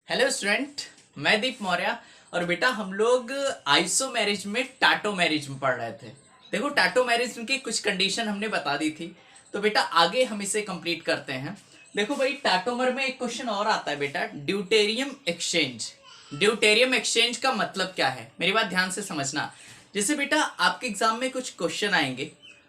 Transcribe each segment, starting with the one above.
Hello student, मैं दीप मौर्य। और बेटा हम लोग आइसोमेरिज में टाटोमेरिज में पढ़ रहे थे। देखो टाटोमेरिज की कुछ कंडीशन हमने बता दी थी, तो बेटा आगे हम इसे कंप्लीट करते हैं। देखो भाई, टाटोमर में एक क्वेश्चन और आता है बेटा, ड्यूटेरियम एक्सचेंज। ड्यूटेरियम एक्सचेंज का मतलब क्या है, मेरी बात ध्यान से समझना। जैसे बेटा आपके एग्जाम में कुछ क्वेश्चन आएंगे,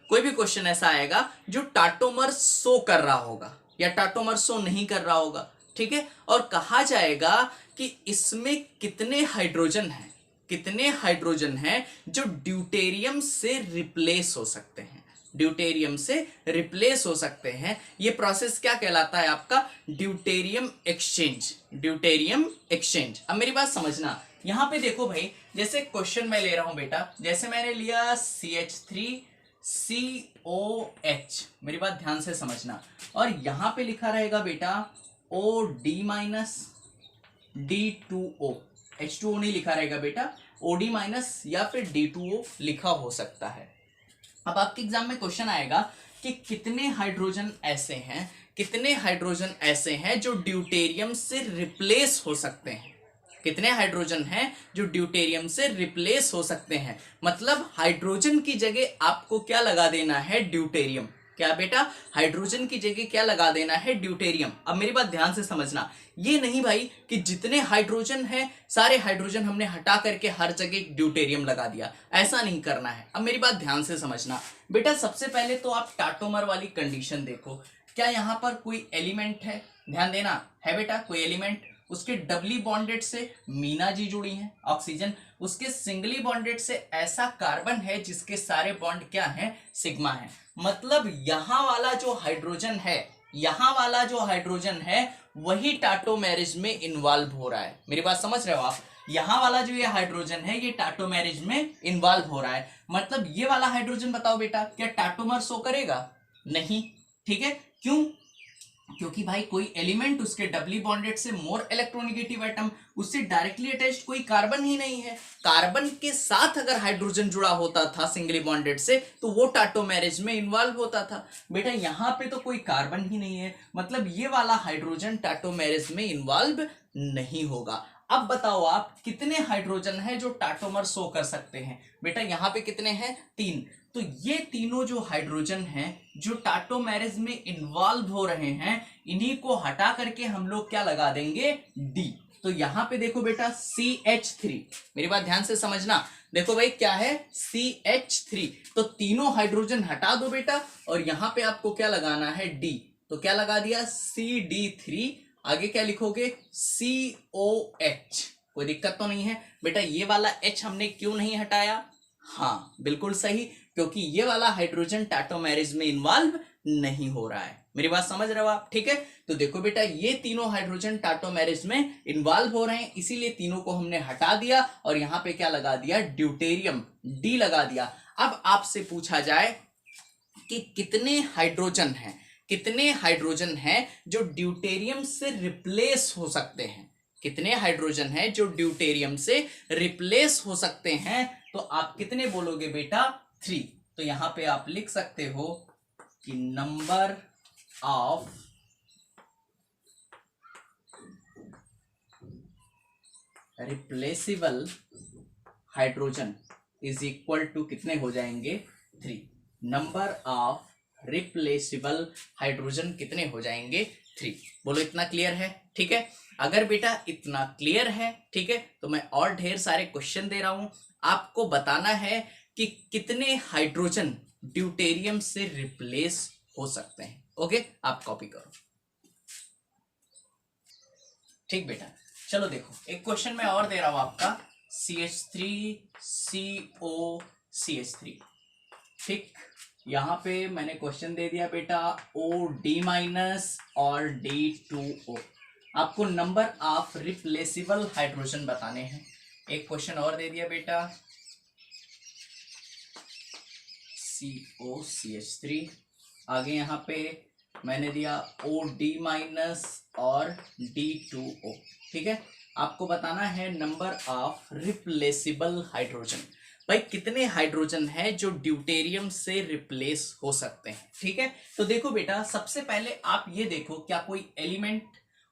कोई भी क्वेश्चन ऐसा आएगा जो टाटोमर शो कर रहा होगा या टाटोमर शो नहीं कर रहा होगा, ठीक है। और कहा जाएगा कि इसमें कितने हाइड्रोजन हैं, कितने हाइड्रोजन हैं जो ड्यूटेरियम से रिप्लेस हो सकते हैं, ड्यूटेरियम से रिप्लेस हो सकते हैं। ये प्रोसेस क्या कहलाता है आपका, ड्यूटेरियम एक्सचेंज, ड्यूटेरियम एक्सचेंज। अब मेरी बात समझना, यहां पे देखो भाई, जैसे क्वेश्चन मैं ले रहा हूं बेटा, जैसे मैंने लिया CH3COH, मेरी बात ध्यान से समझना, और यहां पे लिखा रहेगा बेटा OD माइनस D2O, H2O नहीं लिखा रहेगा बेटा, OD माइनस या फिर D2O लिखा हो सकता है। अब आपके एग्जाम में क्वेश्चन आएगा कि कितने हाइड्रोजन ऐसे हैं, कितने हाइड्रोजन ऐसे हैं जो ड्यूटेरियम से रिप्लेस हो सकते हैं, कितने हाइड्रोजन हैं जो ड्यूटेरियम से रिप्लेस हो सकते हैं। मतलब हाइड्रोजन की जगह आपको क्या लगा देना है, ड्यूटेरियम। क्या बेटा, हाइड्रोजन की जगह क्या लगा देना है, ड्यूटेरियम। अब मेरी बात ध्यान से समझना, ये नहीं भाई कि जितने हाइड्रोजन हैं सारे हाइड्रोजन हमने हटा करके हर जगह ड्यूटेरियम लगा दिया, ऐसा नहीं करना है। अब मेरी बात ध्यान से समझना बेटा, सबसे पहले तो आप टाटोमर वाली कंडीशन देखो, क्या यहां पर कोई एलिमेंट है, ध्यान देना, है बेटा कोई एलिमेंट। उसके डबली बॉन्डेड से मीना जी जुड़ी हैं ऑक्सीजन, उसके सिंगली बॉन्डेड से ऐसा कार्बन है जिसके सारे बॉन्ड क्या हैं, सिग्मा है। मतलब यहां वाला जो हाइड्रोजन है, यहां वाला जो हाइड्रोजन है वही टाटोमेरिज में इन्वॉल्व हो रहा है। मेरी बात समझ रहे हो आप, यहां वाला जो ये हाइड्रोजन है ये टाटोमेरिज में इन्वॉल्व हो रहा है। मतलब ये वाला हाइड्रोजन बताओ बेटा, क्या टाटोमर शो करेगा, नहीं, ठीक है। क्यों, क्योंकि भाई कोई एलिमेंट उसके डबली बॉन्डेड से मोर इलेक्ट्रोनेगेटिव एटम, उससे डायरेक्टली अटैच्ड कोई कार्बन ही नहीं है। कार्बन के साथ अगर हाइड्रोजन जुड़ा होता था सिंगली बॉन्डेड से तो वो टाटोमेरिज में इन्वॉल्व होता था। बेटा यहाँ पे तो कोई कार्बन ही नहीं है, मतलब ये वाला हाइड्रोजन टाटोमेरिज में इन्वॉल्व नहीं होगा। अब बताओ आप कितने हाइड्रोजन है जो टाटोमर शो कर सकते हैं। बेटा यहाँ पे कितने हैं, 3। तो ये तीनों जो हाइड्रोजन हैं जो टाटोमेरिज में इन्वॉल्व हो रहे हैं, इन्हीं को हटा करके हम लोग क्या लगा देंगे, D। तो यहां पे देखो बेटा CH3, मेरी बात ध्यान से समझना, देखो भाई क्या है, CH3। तो तीनों हाइड्रोजन हटा दो बेटा, और यहां पे आपको क्या लगाना है, D। तो क्या लगा दिया, CD3। आगे क्या लिखोगे, COH। कोई दिक्कत तो नहीं है बेटा, ये वाला H हमने क्यों नहीं हटाया, हाँ बिल्कुल सही, क्योंकि ये वाला हाइड्रोजन टाटोमेरिज में इन्वॉल्व नहीं हो रहा है। मेरी बात समझ रहे हो आप, ठीक है। तो देखो बेटा ये तीनों हाइड्रोजन टाटोमेरिज में इन्वॉल्व हो रहे हैं, इसीलिए तीनों को हमने हटा दिया और यहां पे क्या लगा दिया, ड्यूटेरियम, D लगा दिया। अब आपसे पूछा जाए कि कितने हाइड्रोजन हैं, कितने हाइड्रोजन हैं जो ड्यूटेरियम से रिप्लेस हो सकते हैं, कितने हाइड्रोजन हैं जो ड्यूटेरियम से रिप्लेस हो सकते हैं। तो आप कितने बोलोगे बेटा, 3। तो यहां पे आप लिख सकते हो कि number of replaceable hydrogen is equal to कितने हो जाएंगे, 3। नंबर ऑफ रिप्लेसिबल हाइड्रोजन कितने हो जाएंगे, 3। बोलो इतना क्लियर है, ठीक है। अगर बेटा इतना क्लियर है, ठीक है, तो मैं और ढेर सारे क्वेश्चन दे रहा हूं, आपको बताना है कि कितने हाइड्रोजन ड्यूटेरियम से रिप्लेस हो सकते हैं। ओके, आप कॉपी करो, ठीक बेटा। चलो देखो एक क्वेश्चन मैं और दे रहा हूं आपका, CH3CO CH3, ठीक। यहां पे मैंने क्वेश्चन दे दिया बेटा OD माइनस और D2O। आपको नंबर ऑफ रिप्लेसिबल हाइड्रोजन बताने हैं। एक क्वेश्चन और दे दिया बेटा COCH3, आगे यहां पे मैंने दिया OD माइनस और D2O, ठीक है। आपको बताना है नंबर ऑफ रिप्लेसिबल हाइड्रोजन, भाई कितने हाइड्रोजन है जो ड्यूटेरियम से रिप्लेस हो सकते हैं, ठीक है। तो देखो बेटा सबसे पहले आप ये देखो क्या कोई एलिमेंट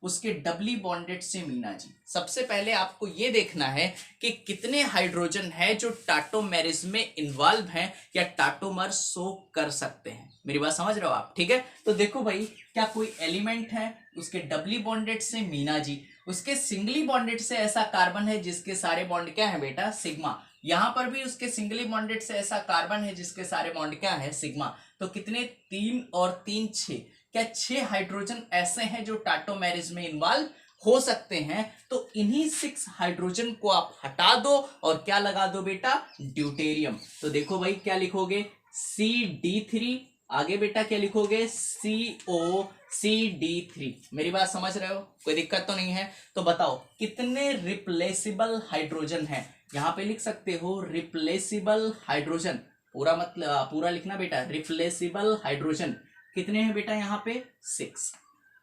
उसके डबली बॉन्डेड से मीना जी। सबसे पहले आपको ये देखना है कि कितने हाइड्रोजन है जो टाटोमेरिज में इन्वॉल्व हैं या टाटोमर शो कर सकते हैं। मेरी बात समझ रहे हो आप? ठीक है, तो देखो भाई, क्या कोई एलिमेंट है, उसके डबली बॉन्डेड से मीना जी, उसके सिंगली बॉन्डेड से ऐसा कार्बन है जिसके सारे बॉन्ड क्या है बेटा, सिग्मा। यहां पर भी उसके सिंगली बॉन्डेड से ऐसा कार्बन है जिसके सारे बॉन्ड क्या है, सिग्मा। तो कितने, 3 और 3 6, क्या 6 हाइड्रोजन ऐसे हैं जो टाटोमेरिज में इन्वॉल्व हो सकते हैं। तो इन्हीं 6 हाइड्रोजन को आप हटा दो और क्या लगा दो बेटा, ड्यूटेरियम। तो देखो भाई क्या लिखोगे, CD3, आगे बेटा क्या लिखोगे, COCD3। मेरी बात समझ रहे हो, कोई दिक्कत तो नहीं है। तो बताओ कितने रिप्लेसेबल हाइड्रोजन है, यहां पे लिख सकते हो रिप्लेसेबल हाइड्रोजन, पूरा मतलब पूरा लिखना बेटा, रिप्लेसेबल हाइड्रोजन कितने हैं बेटा, यहाँ पे 6।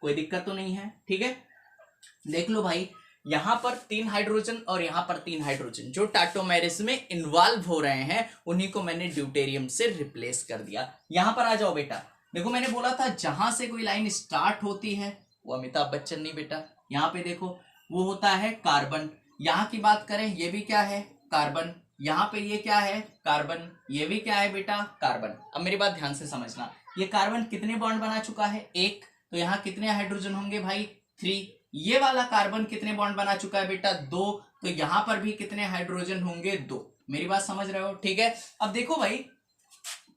कोई दिक्कत तो नहीं है, ठीक है। देख लो भाई, यहां पर 3 हाइड्रोजन और यहां पर 3 हाइड्रोजन जो टाटोमेरिज में इन्वॉल्व हो रहे हैं, उन्हीं को मैंने ड्यूटेरियम से रिप्लेस कर दिया। यहां पर आ जाओ बेटा, देखो मैंने बोला था जहां से कोई लाइन स्टार्ट होती है वो अमिताभ बच्चन नहीं बेटा, यहाँ पे देखो वो होता है कार्बन। यहाँ की बात करें, ये भी क्या है, कार्बन। यहाँ पे ये क्या है, कार्बन। ये भी क्या है बेटा, कार्बन। अब मेरी बात ध्यान से समझना, ये कार्बन कितने बॉन्ड बना चुका है, 1। तो यहाँ कितने हाइड्रोजन होंगे भाई, 3। ये वाला कार्बन कितने बॉन्ड बना चुका है बेटा, 2। तो यहां पर भी कितने हाइड्रोजन होंगे, 2। मेरी बात समझ रहे हो, ठीक है। अब देखो भाई,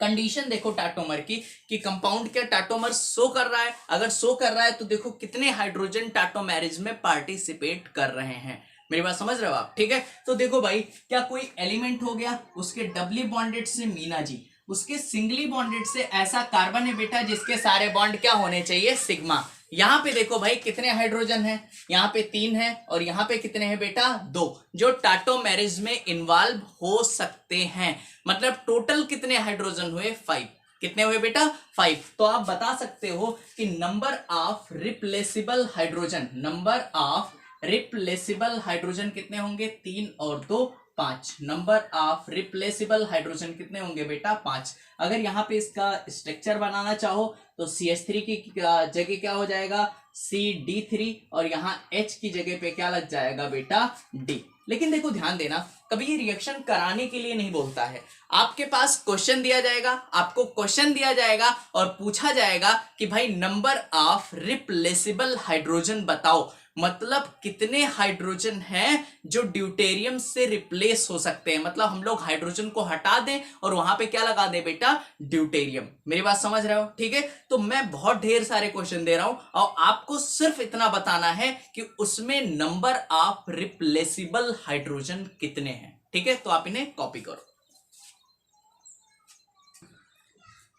कंडीशन देखो टाटोमर की कि कंपाउंड क्या टाटोमर शो कर रहा है। अगर शो कर रहा है तो देखो कितने हाइड्रोजन टाटोमेरिज में पार्टिसिपेट कर रहे हैं। मेरी बात समझ रहे हो आप, ठीक है। तो देखो भाई, क्या कोई एलिमेंट हो गया, उसके डबली बॉन्डेड से मीना जी, उसके सिंगली बॉन्डेड से ऐसा कार्बन है बेटा जिसके सारे बॉन्ड क्या होने चाहिए, सिग्मा। यहाँ पे देखो भाई कितने हाइड्रोजन हैं, यहाँ पे 3 है और यहाँ पे कितने हैं बेटा, 2, जो टाटोमेरिज में इन्वॉल्व हो सकते हैं। मतलब टोटल कितने हाइड्रोजन हुए, 5। कितने हुए बेटा, 5। तो आप बता सकते हो कि number of replaceable hydrogen, number of replaceable hydrogen कितने होंगे, 3 और 2 5। नंबर ऑफ रिप्लेसेबल हाइड्रोजन कितने होंगे बेटा, 5। अगर यहाँ पे इसका स्ट्रक्चर बनाना चाहो तो CH3 की जगह क्या हो जाएगा, CD3, और यहाँ H की जगह पे क्या लग जाएगा बेटा, D। लेकिन देखो ध्यान देना, कभी ये रिएक्शन कराने के लिए नहीं बोलता है। आपके पास क्वेश्चन दिया जाएगा, आपको क्वेश्चन दिया जाएगा और पूछा जाएगा कि भाई नंबर ऑफ रिप्लेसेबल हाइड्रोजन बताओ, मतलब कितने हाइड्रोजन हैं जो ड्यूटेरियम से रिप्लेस हो सकते हैं। मतलब हम लोग हाइड्रोजन को हटा दें और वहां पे क्या लगा दें बेटा, ड्यूटेरियम। मेरी बात समझ रहे हो, ठीक है। तो मैं बहुत ढेर सारे क्वेश्चन दे रहा हूं और आपको सिर्फ इतना बताना है कि उसमें नंबर ऑफ रिप्लेसेबल हाइड्रोजन कितने हैं, ठीक है। तो आप इन्हें कॉपी करो,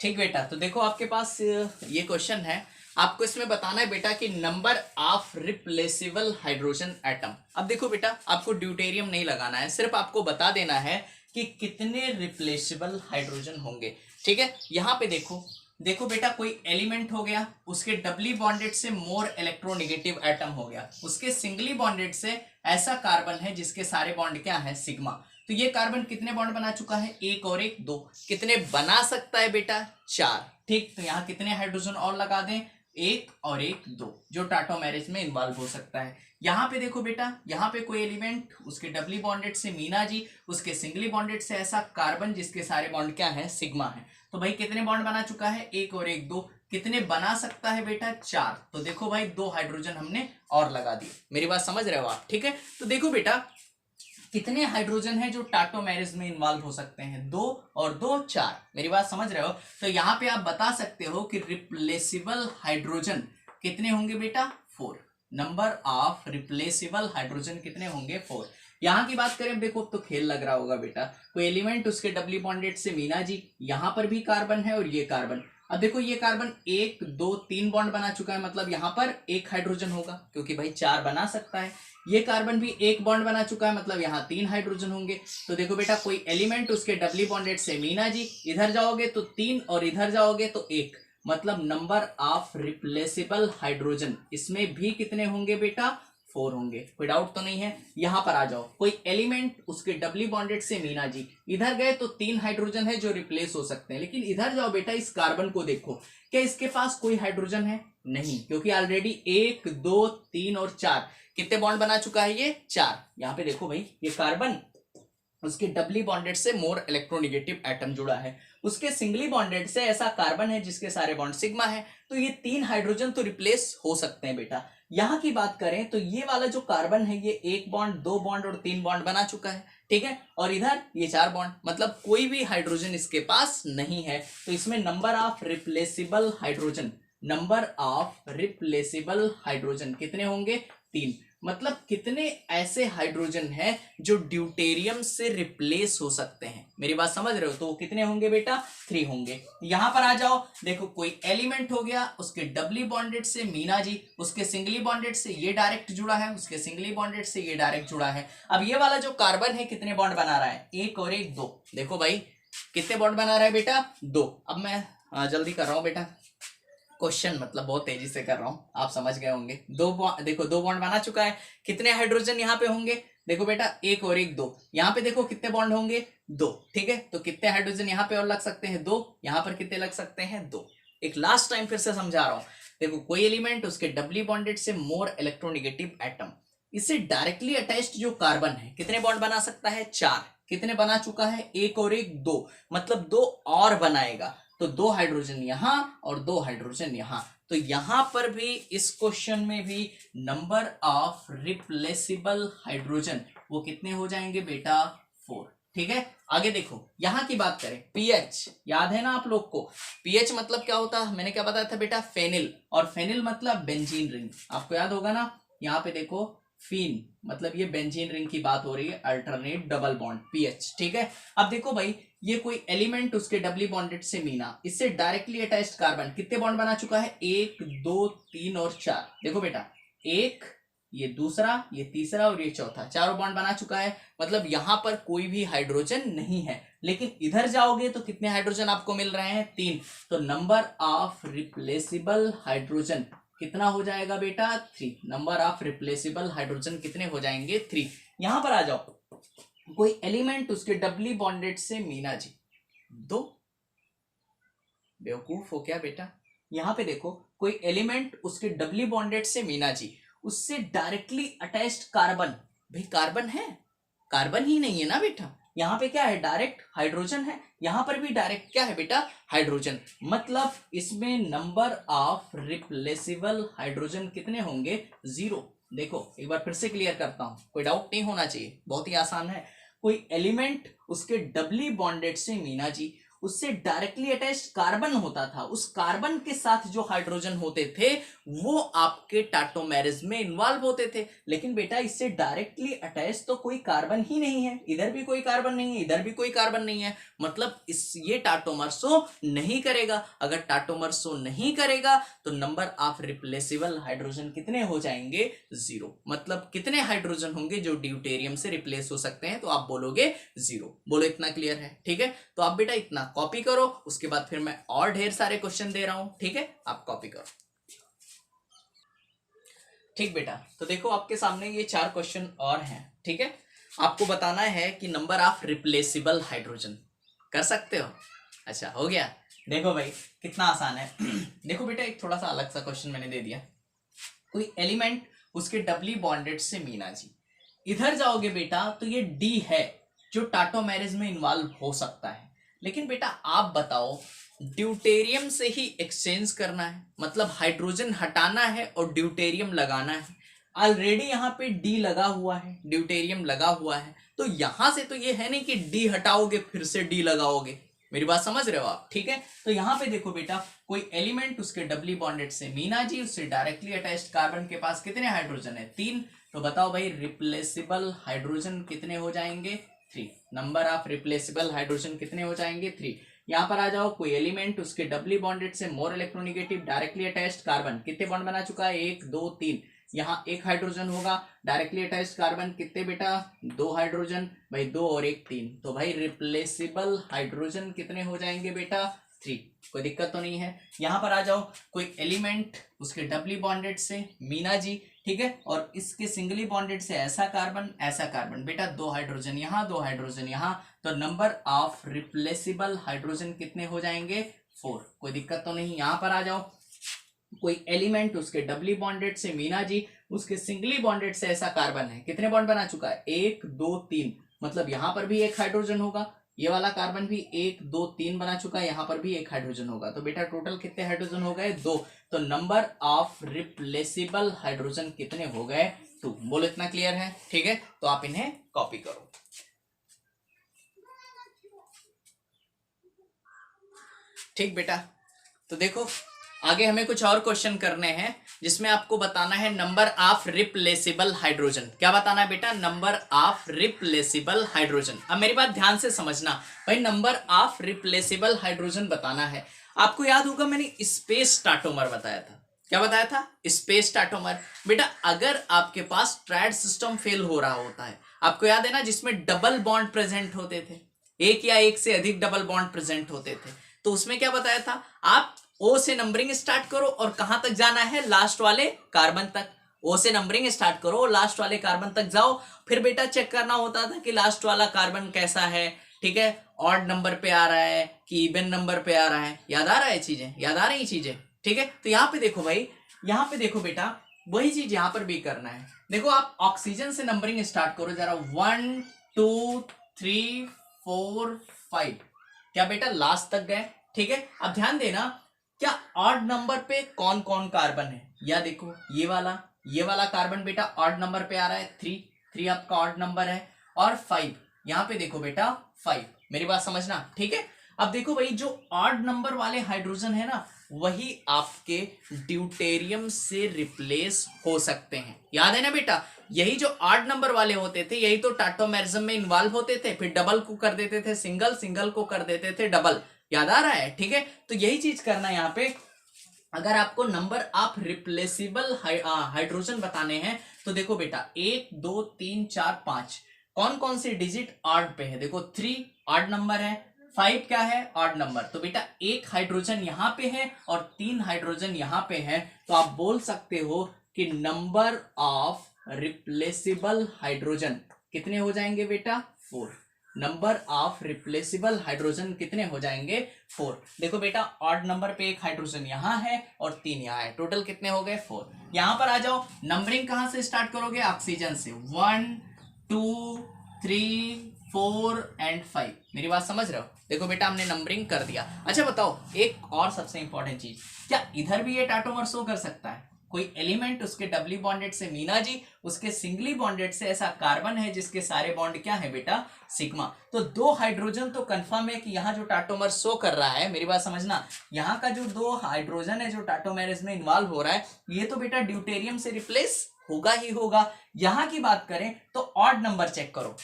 ठीक बेटा। तो देखो आपके पास ये क्वेश्चन है, आपको इसमें बताना है बेटा कि number of replaceable hydrogen atom. अब देखो बेटा, आपको ड्यूटेरियम नहीं लगाना है, सिर्फ आपको बता देना है कि कितने रिप्लेसेबल हाइड्रोजन होंगे, ठीक है। यहां पे देखो, देखो बेटा, कोई एलिमेंट हो गया, उसके डबली बॉन्डेड से मोर इलेक्ट्रोनेगेटिव एटम हो गया, उसके सिंगली बॉन्डेड से ऐसा कार्बन है जिसके सारे बॉन्ड क्या है, सिग्मा। तो ये कार्बन कितने बॉन्ड बना चुका है, 1 और 1 2। कितने बना सकता है बेटा, 4, ठीक। तो यहाँ कितने हाइड्रोजन और लगा दें, 1 और 1 2, जो टाटोमेरिज में इन्वॉल्व हो सकता है। यहाँ पे देखो बेटा, यहाँ पे कोई एलिमेंट, उसके डबली बॉन्डेड से मीना जी, उसके सिंगली बॉन्डेड से ऐसा कार्बन जिसके सारे बॉन्ड क्या है, सिग्मा है। तो भाई कितने बॉन्ड बना चुका है, 1 और 1 2। कितने बना सकता है बेटा, 4। तो देखो भाई 2 हाइड्रोजन हमने और लगा दिए। मेरी बात समझ रहे हो आप, ठीक है। तो देखो बेटा, कितने हाइड्रोजन है जो टाटोमेरिज में इन्वॉल्व हो सकते हैं, 2 और 2 4। मेरी बात समझ रहे हो। तो यहाँ पे आप बता सकते हो कि रिप्लेसेबल हाइड्रोजन कितने होंगे बेटा, 4। नंबर ऑफ रिप्लेसेबल हाइड्रोजन कितने होंगे, 4। यहाँ की बात करें, देखो तो खेल लग रहा होगा बेटा, कोई एलिमेंट, उसके डबली बॉन्डेड से मीना जी, यहाँ पर भी कार्बन है और ये कार्बन। अब देखो ये कार्बन 1 2 3 बॉन्ड बना चुका है, मतलब यहाँ पर 1 हाइड्रोजन होगा क्योंकि भाई 4 बना सकता है। ये कार्बन भी 1 बॉन्ड बना चुका है, मतलब यहाँ 3 हाइड्रोजन होंगे। तो देखो बेटा, कोई एलिमेंट, उसके डबली बॉन्डेड से मीना जी, इधर जाओगे तो 3 और इधर जाओगे तो 1, मतलब नंबर ऑफ रिप्लेसेबल हाइड्रोजन इसमें भी कितने होंगे बेटा, 4 होंगे, कोई डाउट तो नहीं है। यहां पर आ जाओ, कोई एलिमेंट उसके डबली बॉन्डेड से मीना जी, इधर गए तो 3 हाइड्रोजन है जो रिप्लेस हो सकते हैं, लेकिन इधर जाओ बेटा, इस कार्बन को देखो, क्या इसके पास कोई हाइड्रोजन है? नहीं, क्योंकि ऑलरेडी 1 2 3 और 4 कितने बॉन्ड बना चुका है? ये 4। यहाँ पे देखो भाई, ये कार्बन उसके डबली बॉन्डेड से मोर इलेक्ट्रोनेगेटिव एटम जुड़ा है, उसके सिंगली बॉन्डेड से ऐसा कार्बन है जिसके सारे बॉन्ड सिग्मा है, तो ये 3 हाइड्रोजन तो रिप्लेस हो सकते हैं बेटा। यहां की बात करें तो ये वाला जो कार्बन है ये 1 बॉन्ड 2 बॉन्ड और 3 बॉन्ड बना चुका है, ठीक है, और इधर ये 4 बॉन्ड, मतलब कोई भी हाइड्रोजन इसके पास नहीं है। तो इसमें number of replaceable hydrogen, number of replaceable hydrogen कितने होंगे? 3। मतलब कितने ऐसे हाइड्रोजन हैं जो ड्यूटेरियम से रिप्लेस हो सकते हैं? मेरी बात समझ रहे हो? तो कितने होंगे बेटा? 3 होंगे। यहां पर आ जाओ, देखो कोई एलिमेंट हो गया, उसके डबली बॉन्डेड से मीना जी, उसके सिंगली बॉन्डेड से ये डायरेक्ट जुड़ा है, उसके सिंगली बॉन्डेड से ये डायरेक्ट जुड़ा है। अब ये वाला जो कार्बन है कितने बॉन्ड बना रहा है? 1 और 1 2। देखो भाई कितने बॉन्ड बना रहा है बेटा? 2। अब मैं जल्दी कर रहा हूं बेटा, क्वेश्चन मतलब बहुत तेजी से कर रहा हूं, आप समझ गए होंगे। देखो 2 बॉन्ड बना चुका है, कितने हाइड्रोजन यहाँ पे होंगे? देखो बेटा 1 और 1 2। यहाँ पे देखो कितने बॉन्ड होंगे? 2, ठीक है, तो कितने हाइड्रोजन यहाँ पे और लग सकते हैं? 2। यहाँ पर कितने लग सकते हैं? 2। एक लास्ट टाइम फिर से समझा रहा हूं, देखो कोई एलिमेंट उसके डबली बॉन्डेड से मोर इलेक्ट्रोनेगेटिव एटम, इससे डायरेक्टली अटैच्ड जो कार्बन है कितने बॉन्ड बना सकता है? 4। कितने बना चुका है? 1 और 1 2, मतलब 2 और बनाएगा, तो 2 हाइड्रोजन यहां और 2 हाइड्रोजन यहां। तो यहां पर भी इस क्वेश्चन में भी नंबर ऑफ रिप्लेसेबल हाइड्रोजन वो कितने हो जाएंगे बेटा? 4, ठीक है। आगे देखो, यहां की बात करें, पीएच याद है ना आप लोग को? पीएच मतलब क्या होता है? मैंने क्या बताया था बेटा? फेनिल, और फेनिल मतलब बेंजीन रिंग, आपको याद होगा ना। यहाँ पे देखो फीन, मतलब ये बेंजीन रिंग की बात हो रही है, अल्टरनेट डबल बॉन्ड, पीएच, ठीक है। अब देखो भाई, ये कोई एलिमेंट उसके डबली बॉन्डेड से मीना, इससे डायरेक्टली अटैच्ड कार्बन कितने बॉन्ड बना चुका है? 1 2 3 और 4। देखो बेटा, 1, ये दूसरा, ये तीसरा और ये चौथा, चारों बॉन्ड बना चुका है, मतलब यहां पर कोई भी हाइड्रोजन नहीं है। लेकिन इधर जाओगे तो कितने हाइड्रोजन आपको मिल रहे हैं? 3। तो नंबर ऑफ रिप्लेसेबल हाइड्रोजन कितना हो जाएगा बेटा? 3। नंबर ऑफ रिप्लेसेबल हाइड्रोजन कितने हो जाएंगे? 3। यहां पर आ जाओ, कोई एलिमेंट उसके डबली बॉन्डेड से मीना जी, 2। बेवकूफ हो क्या बेटा? यहां पे देखो, कोई एलिमेंट उसके डबली बॉन्डेड से मीना जी, उससे डायरेक्टली अटैच्ड कार्बन, भाई कार्बन है? कार्बन ही नहीं है ना बेटा। यहाँ पे क्या है? डायरेक्ट हाइड्रोजन है। यहाँ पर भी डायरेक्ट क्या है बेटा? हाइड्रोजन। मतलब इसमें नंबर ऑफ रिप्लेसेबल हाइड्रोजन कितने होंगे? 0। देखो एक बार फिर से क्लियर करता हूं, कोई डाउट नहीं होना चाहिए, बहुत ही आसान है। कोई एलिमेंट उसके डबली बॉन्डेड से मीना जी, उससे डायरेक्टली अटैच्ड कार्बन होता था, उस कार्बन के साथ जो हाइड्रोजन होते थे वो आपके टाटोमेरिज में इन्वॉल्व होते थे। लेकिन बेटा इससे डायरेक्टली अटैच तो कोई कार्बन ही नहीं है, इधर भी कोई कार्बन नहीं है, इधर भी कोई कार्बन नहीं है, मतलब इस ये टाटोमर शो नहीं करेगा। अगर टाटोमर शो नहीं करेगा तो नंबर ऑफ रिप्लेसेबल हाइड्रोजन कितने हो जाएंगे? 0। मतलब कितने हाइड्रोजन होंगे जो ड्यूटेरियम से रिप्लेस हो सकते हैं? तो आप बोलोगे 0। बोलो इतना क्लियर है? ठीक है, तो आप बेटा इतना कॉपी करो, उसके बाद फिर मैं और ढेर सारे क्वेश्चन दे रहा हूं, ठीक है, आप कॉपी करो। ठीक बेटा, तो देखो आपके सामने ये 4 क्वेश्चन और हैं, ठीक है। आपको बताना है कि नंबर ऑफ रिप्लेसेबल हाइड्रोजन, कर सकते हो? अच्छा हो गया। देखो भाई कितना आसान है। देखो बेटा, एक थोड़ा सा अलग सा क्वेश्चन मैंने दे दिया। कोई एलिमेंट उसके डबली बॉन्डेड से मीना जी, इधर जाओगे बेटा तो ये डी है जो टाटोमेरिज में इन्वॉल्व हो सकता है। लेकिन बेटा आप बताओ, ड्यूटेरियम से ही एक्सचेंज करना है, मतलब हाइड्रोजन हटाना है और ड्यूटेरियम लगाना है। ऑलरेडी यहाँ पे डी लगा हुआ है, ड्यूटेरियम लगा हुआ है, तो यहां से तो ये है नहीं कि डी हटाओगे फिर से डी लगाओगे। मेरी बात समझ रहे हो आप? ठीक है, तो यहाँ पे देखो बेटा, कोई एलिमेंट उसके डबली बॉन्डेड से मीना जी, उससे डायरेक्टली अटैच्ड कार्बन के पास कितने हाइड्रोजन है? 3। तो बताओ भाई रिप्लेसेबल हाइड्रोजन कितने हो जाएंगे? 3। नंबर ऑफ रिप्लेसेबल हाइड्रोजन कितने हो जाएंगे? 3। यहाँ पर आ जाओ, कोई एलिमेंट उसके डबली बॉन्डेड से more electronegative directly attached carbon, कितने बॉन्ड बना चुका है? 1 2 3। यहाँ 1 हाइड्रोजन होगा, डायरेक्टली अटैच्ड कार्बन कितने बेटा? 2 हाइड्रोजन, भाई 2 और 1 3। तो भाई रिप्लेसेबल हाइड्रोजन कितने हो जाएंगे बेटा? 3। कोई दिक्कत तो नहीं है। यहाँ पर आ जाओ, कोई एलिमेंट उसके डबली बॉन्डेड से मीना जी, ठीक है, और इसके सिंगली बॉन्डेड से ऐसा कार्बन बेटा 2 हाइड्रोजन यहाँ 2 हाइड्रोजन यहाँ, तो नंबर ऑफ रिप्लेसेबल हाइड्रोजन कितने हो जाएंगे 4। कोई दिक्कत तो नहीं, यहां पर आ जाओ। कोई एलिमेंट उसके डबली बॉन्डेड से मीना जी उसके सिंगली बॉन्डेड से ऐसा कार्बन है, कितने बॉन्ड बना चुका है 1 2 3, मतलब यहां पर भी एक हाइड्रोजन होगा, ये वाला कार्बन भी 1 2 3 बना चुका है, यहां पर भी एक हाइड्रोजन होगा, तो बेटा टोटल कितने हाइड्रोजन हो गए 2। तो नंबर ऑफ रिप्लेसेबल हाइड्रोजन कितने हो गए 2। बोलो इतना क्लियर है, ठीक है, तो आप इन्हें कॉपी करो। ठीक बेटा, तो देखो आगे हमें कुछ और क्वेश्चन करने हैं जिसमें आपको बताना है नंबर ऑफ रिप्लेसेबल हाइड्रोजन। क्या बताना है बेटा, नंबर ऑफ रिप्लेसेबल हाइड्रोजन। अब मेरी बात ध्यान से समझना भाई, नंबर ऑफ रिप्लेसेबल हाइड्रोजन बताना है। आपको याद होगा मैंने स्पेस स्टार्टोमर बताया था, क्या बताया था, स्पेस स्टार्टोमर। बेटा अगर आपके पास ट्रायड सिस्टम फेल हो रहा होता है, आपको याद है ना, जिसमें डबल बॉन्ड प्रेजेंट होते थे, एक या एक से अधिक डबल बॉन्ड प्रेजेंट होते थे, तो उसमें क्या बताया था, आप ओ से नंबरिंग स्टार्ट करो और कहां तक जाना है, लास्ट वाले कार्बन तक। ओ से नंबरिंग स्टार्ट करो, लास्ट वाले कार्बन तक जाओ, फिर बेटा चेक करना होता था कि लास्ट वाला कार्बन कैसा है, ठीक है, ऑड नंबर पे आ रहा है कि इवन नंबर पे आ रहा है। याद आ रहा है चीजें, याद आ रही चीजें, ठीक है। तो यहाँ पे देखो भाई, यहाँ पे देखो बेटा, वही चीज यहाँ पर भी करना है। देखो आप ऑक्सीजन से नंबरिंग स्टार्ट करो जरा, 1 2 3 4 5, क्या बेटा लास्ट तक गए, ठीक है। अब ध्यान देना, क्या ऑड नंबर पे कौन कौन कार्बन है, या देखो ये वाला कार्बन बेटा ऑड नंबर पे आ रहा है, 3 आपका ऑड नंबर है, और 5 यहाँ पे देखो बेटा 5। मेरी बात समझना, ठीक है। अब देखो भाई, जो ऑड नंबर वाले हाइड्रोजन है ना, वही आपके ड्यूटेरियम से रिप्लेस हो सकते हैं। याद है ना बेटा, यही जो ऑड नंबर वाले होते थे, यही तो टाटोमेरिज्म में इन्वॉल्व होते थे, फिर डबल को कर देते थे सिंगल, सिंगल को कर देते थे डबल। याद आ रहा है, ठीक है। तो यही चीज करना है यहाँ पे। अगर आपको नंबर ऑफ रिप्लेसेबल हाइड्रोजन बताने हैं, तो देखो बेटा 1 2 3 4 5 कौन कौन से डिजिट ऑड पे है, देखो 3 ऑड नंबर है, 5 क्या है ऑड नंबर, तो बेटा एक हाइड्रोजन यहाँ पे है और 3 हाइड्रोजन यहाँ पे है, तो आप बोल सकते हो कि नंबर ऑफ रिप्लेसेबल हाइड्रोजन कितने हो जाएंगे बेटा 4। नंबर ऑफ रिप्लेसेबल हाइड्रोजन कितने हो जाएंगे 4। देखो बेटा ऑड नंबर पे एक हाइड्रोजन यहाँ है और 3 यहाँ है, टोटल कितने हो गए 4। यहां पर आ जाओ, नंबरिंग कहां से स्टार्ट करोगे, ऑक्सीजन से, 1 2 3 4 एंड 5। मेरी बात समझ रहे हो, देखो बेटा हमने नंबरिंग कर दिया। अच्छा बताओ, एक और सबसे इंपॉर्टेंट चीज, क्या इधर भी ये टाटोमर शो कर सकता है, कोई एलिमेंट उसके डबली बॉन्डेड से मीना जी उसके सिंगली बॉन्डेड से ऐसा कार्बन है जिसके सारे बॉन्ड क्या है बेटा सिग्मा, तो 2 हाइड्रोजन तो कंफर्म है कि यहाँ जो टाटोमर शो कर रहा है, मेरी बात समझना, यहाँ का जो 2 हाइड्रोजन है जो टाटोमेरिज में इन्वॉल्व हो रहा है, ये तो बेटा ड्यूटेरियम से रिप्लेस होगा ही होगा। यहाँ की बात करें तो ऑड नंबर चेक करो,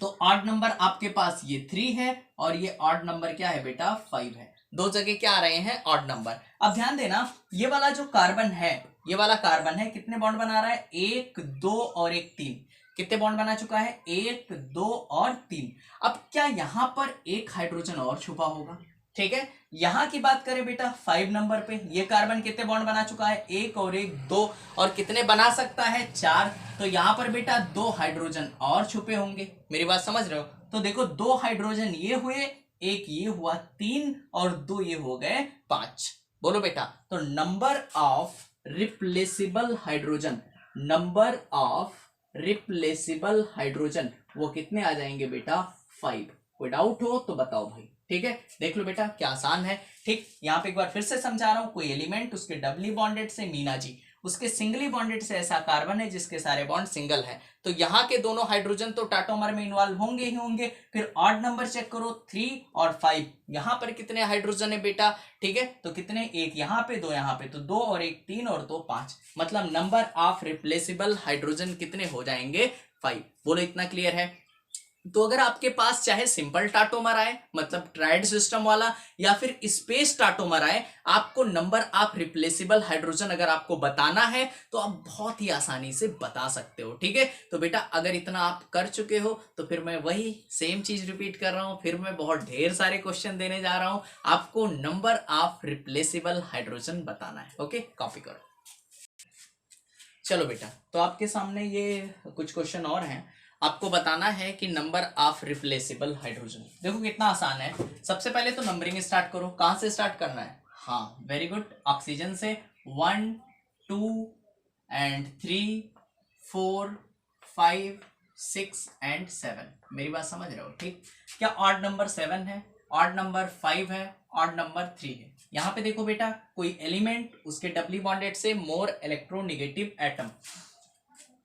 तो ऑड नंबर आपके पास ये 3 है और ये ऑड नंबर क्या है बेटा 5 है, दो जगह क्या आ रहे हैं ऑड नंबर। अब ध्यान देना, ये वाला जो कार्बन है, ये वाला कार्बन है, कितने बॉन्ड बना रहा है 1 2 और 1 3, कितने बॉन्ड बना चुका है 1 2 और 3। अब क्या यहां पर एक हाइड्रोजन और छुपा होगा, ठीक है। यहां की बात करें बेटा 5 नंबर पे, ये कार्बन कितने बॉन्ड बना चुका है 1 और 1 2, और कितने बना सकता है 4, तो यहां पर बेटा 2 हाइड्रोजन और छुपे होंगे। मेरी बात समझ रहे हो, तो देखो 2 हाइड्रोजन ये हुए, एक ये हुआ 3 और 2 ये हो गए 5। बोलो बेटा, तो number of replaceable hydrogen, number of replaceable hydrogen वो कितने आ जाएंगे बेटा 5। कोई डाउट हो तो बताओ भाई, ठीक है। देख लो बेटा क्या आसान है, ठीक। यहाँ पे एक बार फिर से समझा रहा हूं, कोई एलिमेंट उसके डबली बॉन्डेड से मीना जी उसके सिंगली बॉन्डेड से ऐसा कार्बन है जिसके सारे बॉन्ड सिंगल है, तो यहाँ के दोनों हाइड्रोजन तो टाटोमर में इन्वॉल्व होंगे ही होंगे। फिर ऑड नंबर चेक करो 3 और 5, यहाँ पर कितने हाइड्रोजन है बेटा, ठीक है, तो कितने, एक यहाँ पे 2 यहाँ पे, तो 2 और 1 3 और 2 5, मतलब नंबर ऑफ रिप्लेसेबल हाइड्रोजन कितने हो जाएंगे 5। बोलो इतना क्लियर है। तो अगर आपके पास चाहे सिंपल टाटोमर आए मतलब ट्राइड सिस्टम वाला, या फिर स्पेस टाटोमर आए, आपको नंबर ऑफ रिप्लेसेबल हाइड्रोजन अगर आपको बताना है तो आप बहुत ही आसानी से बता सकते हो, ठीक है। तो बेटा अगर इतना आप कर चुके हो तो फिर मैं वही सेम चीज रिपीट कर रहा हूं, फिर मैं बहुत ढेर सारे क्वेश्चन देने जा रहा हूं, आपको नंबर ऑफ रिप्लेसेबल हाइड्रोजन बताना है। ओके, कॉपी करो। चलो बेटा, तो आपके सामने ये कुछ क्वेश्चन और हैं। आपको बताना है कि नंबर ऑफ रिप्लेसेबल हाइड्रोजन। देखो कितना आसान है। सबसे पहले तो नंबरिंग स्टार्ट करो। कहाँ से स्टार्ट करना है? हाँ वेरी गुड, ऑक्सीजन से। 1 2 एंड 3 4 5 6 एंड 7। मेरी बात समझ रहे हो? ठीक। क्या ऑड नंबर 7 है, ऑड नंबर 5 है, ऑड नंबर 3 है? यहाँ पे देखो बेटा, कोई एलिमेंट उसके डबली बॉन्डेड से more electronegative atom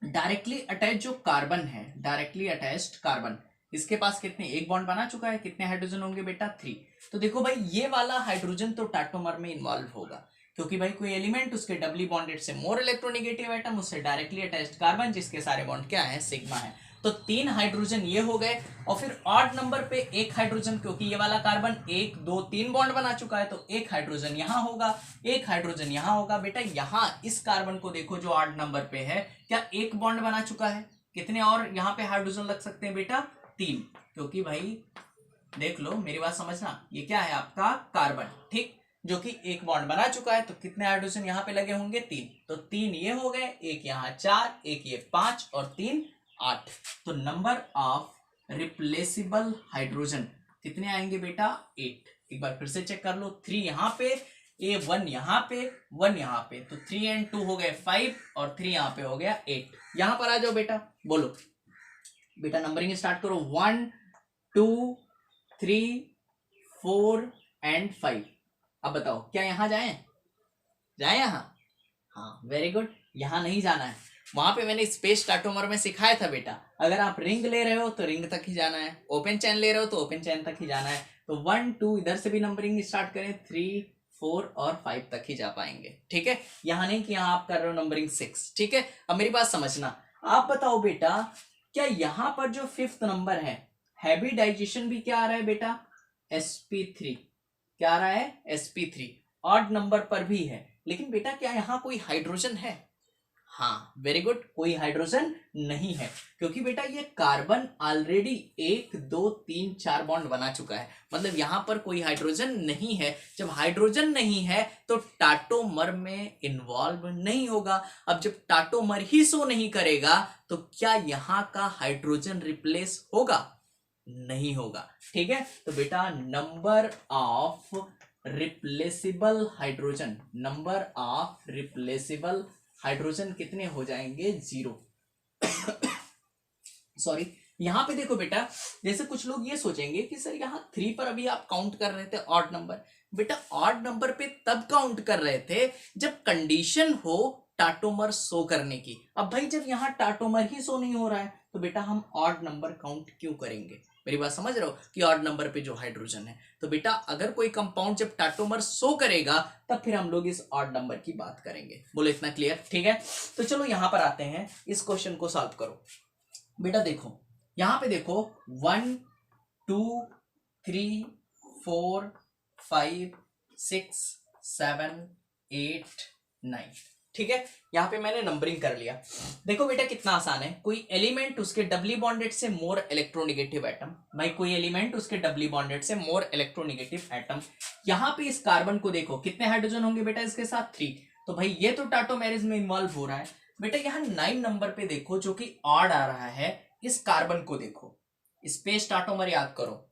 directly attach जो कार्बन है, डायरेक्टली अटैच्ड कार्बन, इसके पास कितने, एक बॉन्ड बना चुका है, कितने हाइड्रोजन होंगे बेटा? 3। तो देखो भाई, ये वाला हाइड्रोजन तो टाटोमर में इन्वॉल्व होगा, क्योंकि भाई कोई एलिमेंट उसके डबली बॉन्डेड से मोर इलेक्ट्रोनेगेटिव एटम, उससे डायरेक्टली अटैच्ड कार्बन, जिसके सारे बॉन्ड क्या है? सिग्मा है। तो 3 हाइड्रोजन ये हो गए, और फिर ऑड नंबर पे 1 हाइड्रोजन, क्योंकि ये वाला कार्बन 1 2 3 बॉन्ड बना चुका है, तो 1 हाइड्रोजन यहां होगा, 1 हाइड्रोजन यहां होगा। बेटा यहाँ इस कार्बन को देखो जो ऑड नंबर पे है, क्या 1 बॉन्ड बना चुका है? कितने और यहाँ पे हाइड्रोजन लग सकते हैं बेटा? 3, क्योंकि भाई देख लो, मेरी बात समझना, ये क्या है आपका? कार्बन, ठीक, जो कि 1 बॉन्ड बना चुका है। तो कितने हाइड्रोजन यहाँ पे लगे होंगे? 3। तो 3 ये हो गए, 1 यहाँ 4, 1 ये 5 और 3 8। तो नंबर ऑफ रिप्लेसेबल हाइड्रोजन कितने आएंगे बेटा? 8। एक बार फिर से चेक कर लो, 3 यहाँ पे, 1 यहाँ पे, 1 यहाँ पे, तो 3 एंड 2 हो गए 5 और 3 यहाँ पे हो गया 8। यहाँ पर आ जाओ बेटा, बोलो बेटा, नंबरिंग स्टार्ट करो। 1 2 3 4 एंड 5। अब बताओ क्या यहाँ जाए? जाए यहाँ? हाँ वेरी गुड, यहाँ नहीं जाना है। वहां पे मैंने स्पेस टाटोमर में सिखाया था बेटा, अगर आप रिंग ले रहे हो तो रिंग तक ही जाना है, ओपन चैन ले रहे हो तो ओपन चैन तक ही जाना है। तो 1 2 इधर से भी नंबरिंग स्टार्ट करें, 3 4 और 5 तक ही जा पाएंगे, ठीक है। यहाँ नहीं कि यहाँ आप कर रहे हो नंबरिंग 6, ठीक है। अब मेरी बात समझना, आप बताओ बेटा, क्या यहाँ पर जो 5th नंबर है, हैबिटाइजेशन भी क्या आ रहा है बेटा? sp3। क्या आ रहा है? sp3। ऑड नंबर पर भी है, लेकिन बेटा क्या यहाँ कोई हाइड्रोजन है? हाँ वेरी गुड, कोई हाइड्रोजन नहीं है, क्योंकि बेटा ये कार्बन ऑलरेडी 1 2 3 4 बॉन्ड बना चुका है, मतलब यहाँ पर कोई हाइड्रोजन नहीं है। जब हाइड्रोजन नहीं है तो टाटोमर में इन्वॉल्व नहीं होगा। अब जब टाटोमर ही सो नहीं करेगा तो क्या यहाँ का हाइड्रोजन रिप्लेस होगा? नहीं होगा, ठीक है। तो बेटा number of replaceable hydrogen, number of replaceable hydrogen कितने हो जाएंगे? 0। सॉरी, यहां पे देखो बेटा, जैसे कुछ लोग ये सोचेंगे कि सर यहाँ 3 पर अभी आप काउंट कर रहे थे ऑड नंबर। बेटा ऑड नंबर पे तब काउंट कर रहे थे जब कंडीशन हो टाटोमर शो करने की। अब भाई जब यहाँ टाटोमर ही शो नहीं हो रहा है तो बेटा हम ऑड नंबर काउंट क्यों करेंगे? मेरी बात समझ रहे हो कि ऑड नंबर पे जो हाइड्रोजन है, तो बेटा अगर कोई कंपाउंड जब टाटोमर शो करेगा तब फिर हम लोग इस ऑड नंबर की बात करेंगे। बोलो इतना क्लियर? ठीक है। तो चलो यहां पर आते हैं, इस क्वेश्चन को सॉल्व करो। बेटा देखो यहां पे देखो, 1 2 3 4 5 6 7 8 9, ठीक है। यहां पे मैंने नंबरिंग कर लिया। देखो बेटा कितना आसान है, कोई एलिमेंट उसके डबली बॉन्डेड से मोर इलेक्ट्रोनेगेटिव एटम, भाई कोई एलिमेंट उसके डबली बॉन्डेड से मोर इलेक्ट्रोनेगेटिव एटम, यहां पे इस कार्बन को देखो कितने हाइड्रोजन होंगे बेटा इसके साथ? 3। तो भाई ये तो टाटोमेरिज में इन्वॉल्व हो रहा है। बेटा यहाँ 9 नंबर पे देखो जो कि ऑड आ रहा है, इस कार्बन को देखो, स्पेस टाटोमर याद करो,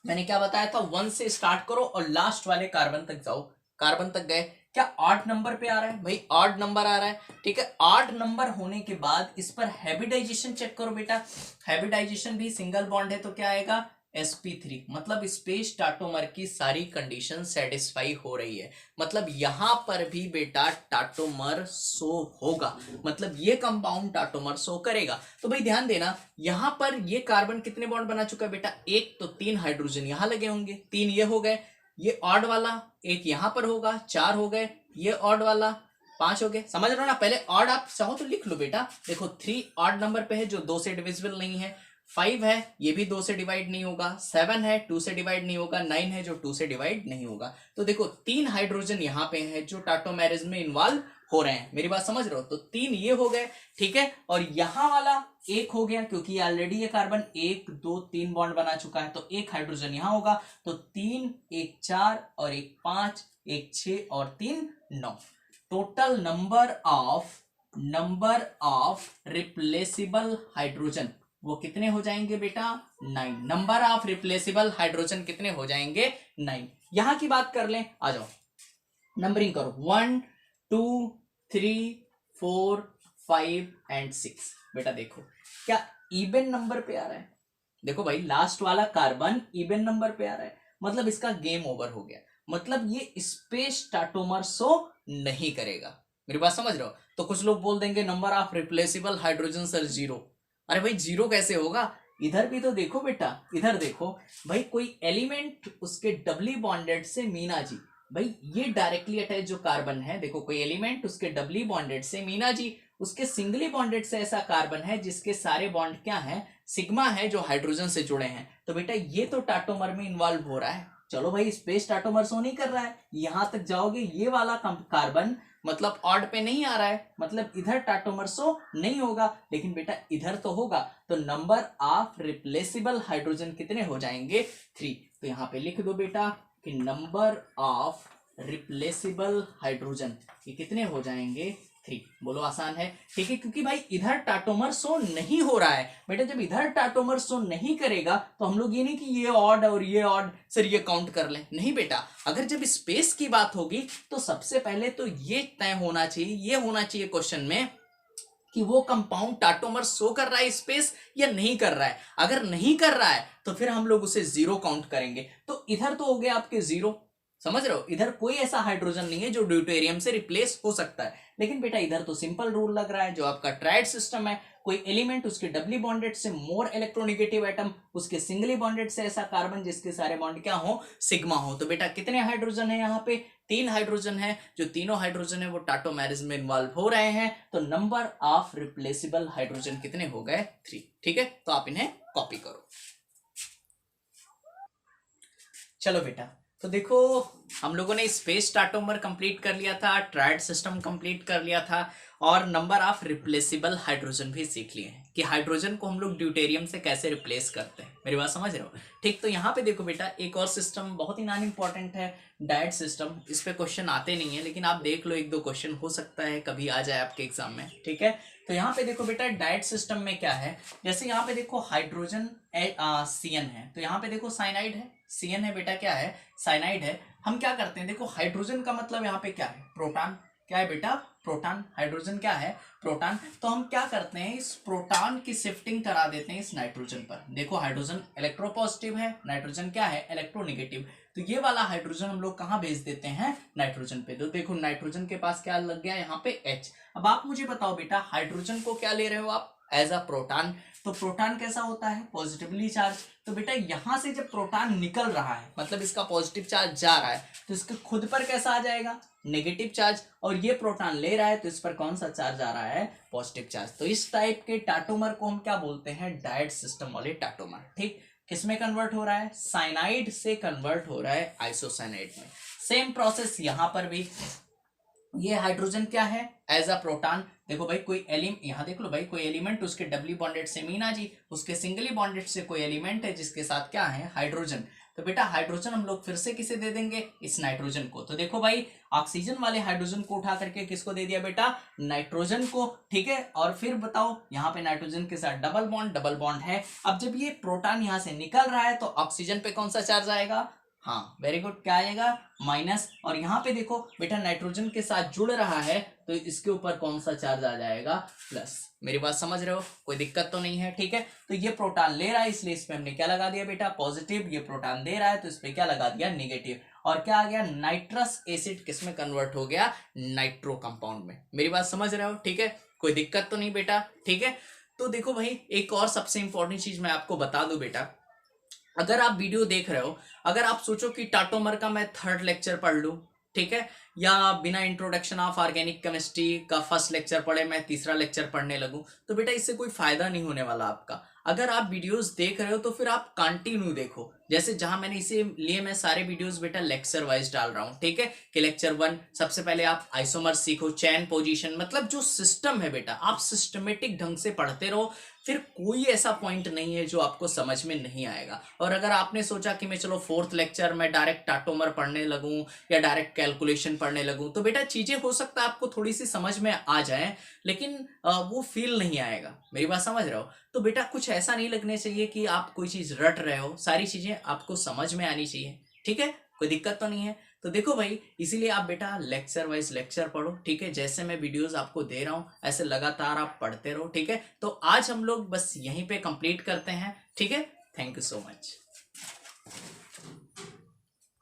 मैंने क्या बताया था? 1 से स्टार्ट करो और लास्ट वाले कार्बन तक जाओ। कार्बन तक गए, क्या ऑड नंबर पे आ रहा है? भाई ऑड नंबर आ रहा है, ठीक है। ऑड नंबर होने के बाद इस पर हैबिटाइजेशन चेक करो बेटा, हैबिटाइजेशन भी सिंगल बॉन्ड है तो क्या आएगा? sp3। मतलब स्पेस टाटोमर की सारी कंडीशन सेटिस्फाई हो रही है, मतलब यहां पर भी बेटा टाटोमर शो होगा, मतलब ये कंपाउंड टाटोमर शो करेगा। तो भाई ध्यान देना, यहां पर ये कार्बन कितने बॉन्ड बना चुका है बेटा? 1, तो 3 हाइड्रोजन यहां लगे होंगे, 3 ये हो गए, ये ऑड वाला 1 यहां पर होगा, 4 हो गए, ये ऑड वाला 5 हो गए। समझ रहे हो ना? पहले ऑड आप चाहो तो लिख लो बेटा, देखो 3 ऑड नंबर पे है जो 2 से डिविजिबल नहीं है, 5 है ये भी 2 से डिवाइड नहीं होगा, 7 है 2 से डिवाइड नहीं होगा, 9 है जो 2 से डिवाइड नहीं होगा। तो देखो 3 हाइड्रोजन यहाँ पे है जो टाटोमेरिज में इन्वॉल्व हो रहे हैं। मेरी बात समझ रहे हो? तो 3 ये हो गए, ठीक है। और यहाँ वाला 1 हो गया, क्योंकि ऑलरेडी ये कार्बन 1 2 3 बॉन्ड बना चुका है, तो 1 हाइड्रोजन यहाँ होगा। तो 3 1 4 और 1 5, 1 6 और 3 9, total number of number of replaceable hydrogen वो कितने हो जाएंगे बेटा 9। नंबर ऑफ रिप्लेसेबल हाइड्रोजन कितने हो जाएंगे 9। यहां की बात कर लें, आ जाओ नंबरिंग करो 1 2 3 4 5 एंड 6। बेटा देखो क्या इवन नंबर पे आ रहा है, देखो भाई लास्ट वाला कार्बन इवन नंबर पे आ रहा है, मतलब इसका गेम ओवर हो गया, मतलब ये स्पेस स्टार्टोमर सो नहीं करेगा। मेरी बात समझ रहे हो? तो कुछ लोग बोल देंगे number of replaceable hydrogen sir 0। अरे भाई 0 कैसे होगा, इधर भी तो देखो बेटा, इधर देखो भाई, कोई एलिमेंट उसके डबली बॉन्डेड से मीना जी, भाई ये डायरेक्टली अटैच जो कार्बन है, देखो कोई एलिमेंट उसके डबली बॉन्डेड से मीना जी, उसके सिंगली बॉन्डेड से ऐसा कार्बन है जिसके सारे बॉन्ड क्या हैं, सिग्मा है, जो हाइड्रोजन से जुड़े हैं, तो बेटा ये तो टाटोमर में इन्वॉल्व हो रहा है। चलो भाई स्पेस टाटोमर सो नहीं कर रहा है, यहां तक जाओगे ये वाला कार्बन मतलब ऑड पे नहीं आ रहा है, मतलब इधर टाटोमर सो नहीं होगा, लेकिन बेटा इधर तो होगा, तो नंबर ऑफ रिप्लेसेबल हाइड्रोजन कितने हो जाएंगे 3। तो यहां पे लिख दो बेटा कि नंबर ऑफ रिप्लेसेबल हाइड्रोजन ये कितने हो जाएंगे 3। बोलो आसान है, ठीक है, क्योंकि भाई इधर टाटोमर सो नहीं हो रहा है बेटा, जब इधर टाटोमर सो नहीं करेगा तो हम लोग ये नहीं कि ये ऑड और ये ऑड सर ये काउंट कर लें, नहीं बेटा, अगर जब स्पेस की बात होगी तो सबसे पहले तो ये तय होना चाहिए, ये होना चाहिए क्वेश्चन में कि वो कंपाउंड टाटोमर शो कर रहा है स्पेस या नहीं कर रहा है। अगर नहीं कर रहा है तो फिर हम लोग उसे 0 काउंट करेंगे, तो इधर तो हो गया आपके 0, समझ रहे हो, इधर कोई ऐसा हाइड्रोजन नहीं है जो ड्यूटेरियम से रिप्लेस हो सकता है। लेकिन बेटा इधर तो सिंपल रूल लग रहा है, जो आपका ट्रायड सिस्टम है, कोई एलिमेंट उसके डबली बॉन्डेड से मोर इलेक्ट्रोनेगेटिव एटम, उसके सिंगली बॉन्डेड से ऐसा कार्बन जिसके सारे बॉन्ड क्या हो, सिग्मा हो, तो बेटा कितने हाइड्रोजन है यहाँ पे 3 हाइड्रोजन है, जो तीनों हाइड्रोजन है वो टाटोमेरिज में इन्वॉल्व हो रहे हैं, तो नंबर ऑफ रिप्लेसेबल हाइड्रोजन कितने हो गए 3। ठीक है, तो आप इन्हें कॉपी करो। चलो बेटा, तो देखो हम लोगों ने स्पेस टाटोमर कंप्लीट कर लिया था, ट्रायड सिस्टम कंप्लीट कर लिया था, और नंबर ऑफ रिप्लेसेबल हाइड्रोजन भी सीख लिए हैं कि हाइड्रोजन को हम लोग ड्यूटेरियम से कैसे रिप्लेस करते हैं। मेरी बात समझ रहे हो? ठीक, तो यहाँ पे देखो बेटा एक और सिस्टम बहुत ही नॉन इंपॉर्टेंट है, डायट सिस्टम। इस पे क्वेश्चन आते नहीं है, लेकिन आप देख लो 1-2 क्वेश्चन हो सकता है कभी आ जाए आपके एग्जाम में। ठीक है, तो यहाँ पे देखो बेटा डायट सिस्टम में क्या है, जैसे यहाँ पे देखो हाइड्रोजन CN है, तो यहाँ पे देखो साइनाइड है, CN है बेटा, क्या है साइनाइड है। हम क्या करते हैं, देखो हाइड्रोजन का मतलब यहाँ पे क्या है, प्रोटॉन, क्या है बेटा प्रोटॉन, हाइड्रोजन क्या है प्रोटॉन, तो हम क्या करते हैं इस प्रोटॉन की शिफ्टिंग करा देते हैं इस नाइट्रोजन पर। देखो हाइड्रोजन इलेक्ट्रोपॉजिटिव है, नाइट्रोजन क्या है इलेक्ट्रोनेगेटिव, तो ये वाला हाइड्रोजन हम लोग कहाँ भेज देते हैं नाइट्रोजन पे। तो देखो नाइट्रोजन के पास क्या लग गया यहाँ पे H। अब आप मुझे बताओ बेटा हाइड्रोजन को क्या ले रहे हो आप एज अ प्रोटॉन, तो प्रोटॉन कैसा होता है पॉजिटिवली चार्ज, तो बेटा यहां से जब प्रोटॉन निकल रहा है मतलब इसका पॉजिटिव चार्ज जा रहा है, तो इसके खुद पर कैसा आ जाएगा नेगेटिव चार्ज, और ये प्रोटॉन ले रहा है तो इस पर कौन सा चार्ज आ रहा है पॉजिटिव चार्ज। तो इस टाइप के टाटोमर को हम क्या बोलते हैं डायट सिस्टम वाले टाटोमर। ठीक, किसमें कन्वर्ट हो रहा है साइनाइड से कन्वर्ट हो रहा है आइसोसाइनाइड में। सेम प्रोसेस यहां पर भी, ये हाइड्रोजन क्या है एज अ प्रोटॉन, देखो भाई कोई यहाँ देख लो भाई कोई एलिमेंट उसके डबली बॉन्डेड से मीना जी, उसके सिंगली बॉन्डेड से कोई एलिमेंट है जिसके साथ क्या है हाइड्रोजन, तो बेटा हाइड्रोजन हम लोग फिर से किसे दे देंगे इस नाइट्रोजन को। तो देखो भाई ऑक्सीजन वाले हाइड्रोजन को उठा करके किसको दे दिया बेटा नाइट्रोजन को। ठीक है, और फिर बताओ यहाँ पे नाइट्रोजन के साथ डबल बॉन्ड है। अब जब ये प्रोटॉन यहाँ से निकल रहा है तो ऑक्सीजन पे कौन सा चार्ज आएगा, हाँ वेरी गुड, क्या आएगा माइनस, और यहाँ पे देखो बेटा नाइट्रोजन के साथ जुड़ रहा है तो इसके ऊपर कौन सा चार्ज आ जाएगा प्लस। मेरी बात समझ रहे हो, कोई दिक्कत तो नहीं है। ठीक है, तो ये प्रोटॉन ले रहा है इसलिए इस पे हमने क्या लगा दिया बेटा पॉजिटिव, ये प्रोटॉन दे रहा है तो इस पे क्या लगा दिया नेगेटिव, और क्या आ गया नाइट्रस एसिड किसमें कन्वर्ट हो गया नाइट्रो कंपाउंड में। मेरी बात समझ रहे हो, ठीक है, कोई दिक्कत तो नहीं बेटा। ठीक है, तो देखो भाई एक और सबसे इंपॉर्टेंट चीज मैं आपको बता दूं बेटा, अगर आप वीडियो देख रहे हो, अगर आप सोचो कि टाटोमर का मैं 3rd लेक्चर पढ़ लूं, ठीक है, या बिना इंट्रोडक्शन ऑफ ऑर्गेनिक केमिस्ट्री का 1st लेक्चर पढ़े मैं 3रा लेक्चर पढ़ने लगूं, तो बेटा इससे कोई फायदा नहीं होने वाला आपका। अगर आप वीडियोस देख रहे हो तो फिर आप कंटिन्यू देखो, जैसे जहां मैंने इसे लिए मैं सारे वीडियोस बेटा लेक्चर वाइज डाल रहा हूँ, ठीक है। कि लेक्चर 1 सबसे पहले आप आइसोमर सीखो, चैन पोजीशन, मतलब जो सिस्टम है बेटा आप सिस्टमेटिक ढंग से पढ़ते रहो, फिर कोई ऐसा पॉइंट नहीं है जो आपको समझ में नहीं आएगा। और अगर आपने सोचा कि मैं चलो 4th लेक्चर में डायरेक्ट टाटोमर पढ़ने लगूं या डायरेक्ट कैलकुलेशन पढ़ने लगूं, तो बेटा चीजें हो सकता है आपको थोड़ी सी समझ में आ जाए, लेकिन वो फील नहीं आएगा। मेरी बात समझ रहे हो? तो बेटा कुछ ऐसा नहीं लगने चाहिए कि आप कोई चीज रट रहे हो, सारी चीजें आपको समझ में आनी चाहिए, ठीक है। कोई दिक्कत तो नहीं है। तो देखो भाई, इसीलिए आप बेटा लेक्चर वाइज लेक्चर पढ़ो, ठीक है। जैसे मैं वीडियोस आपको दे रहा हूँ ऐसे लगातार आप पढ़ते रहो, ठीक है। तो आज हम लोग बस यहीं पे कंप्लीट करते हैं, ठीक है। Thank you so much.